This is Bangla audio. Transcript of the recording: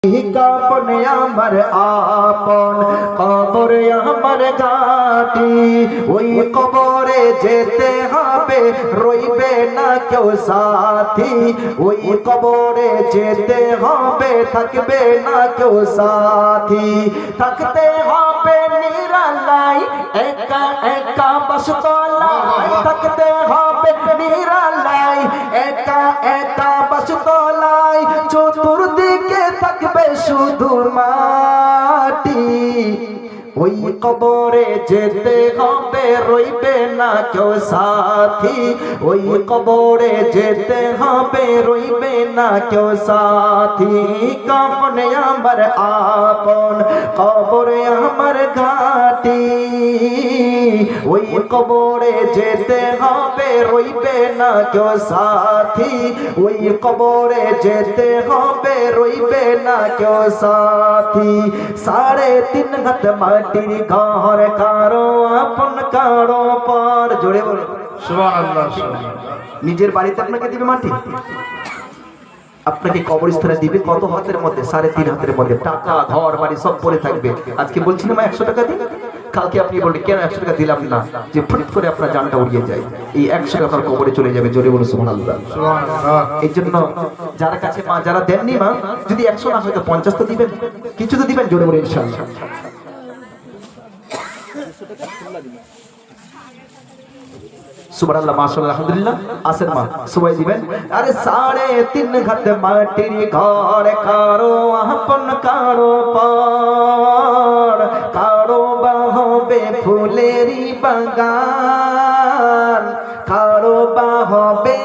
কাপন আমার আপন কবর আমার ঘাটি ওই কবরে যেতে হবে রইবে না কেউ সাথী ওই কবরে যেতে হবে থাকবে না কেউ সাথী থাকতে হবে নিরালাই একা একা বাসতলায় থাকতে হবে নিরালাই একা একা বাসতলায় চতুর্দিকে থাকবে শুধু মাটি ওই কবরে যেতে হবে রইবে না কেউ সাথী ওই কবরে যেতে হবে রইবে না কেউ সাথী কাপনে আমার আপন কবরে আমার ঘাটি ওই কবরে যেতে হবে রইবে না কেউ সাথী ওই কবরে যেতে হবে রইবে না কেউ সাথী 3.5 হাত মাটির ঘর কারো আপন কারো পর জোরে বলো সুবহানাল্লাহ নিজের বাড়িতে আপনাকে দিবে মাটি আপনাকে কবরস্থানে দিবে কত হাতের মধ্যে 3.5 হাতের মধ্যে টাকা ঘর বাড়ি সব পড়ে থাকবে আজকে বলছিলাম 100 টাকা দিন কালকে আপনি বললেন কেন 100 টাকা দিলাম না যে ফুট করে আপনার জানটা উড়িয়ে যায় এই 100 টাকা আপনার কবরে চলে যাবে জোরে বলো সুবহানাল্লাহ সুবহানাল্লাহ এই জন্য যারা কাছে মা যারা দেননি মা যদি 100 না হয় তো 50 তো দিবেন কিছু তো দিবেন জোরে বলো ইনশাআল্লাহ সুবহানাল্লাহ মাশাআল্লাহ আলহামদুলিল্লাহ আসেন মা সবাই দিবেন আরে 3.5 হাত মাটির ঘর কারো আপন কারো পর কারো বাহবে ফুলেরি বাগান কারো বাহবে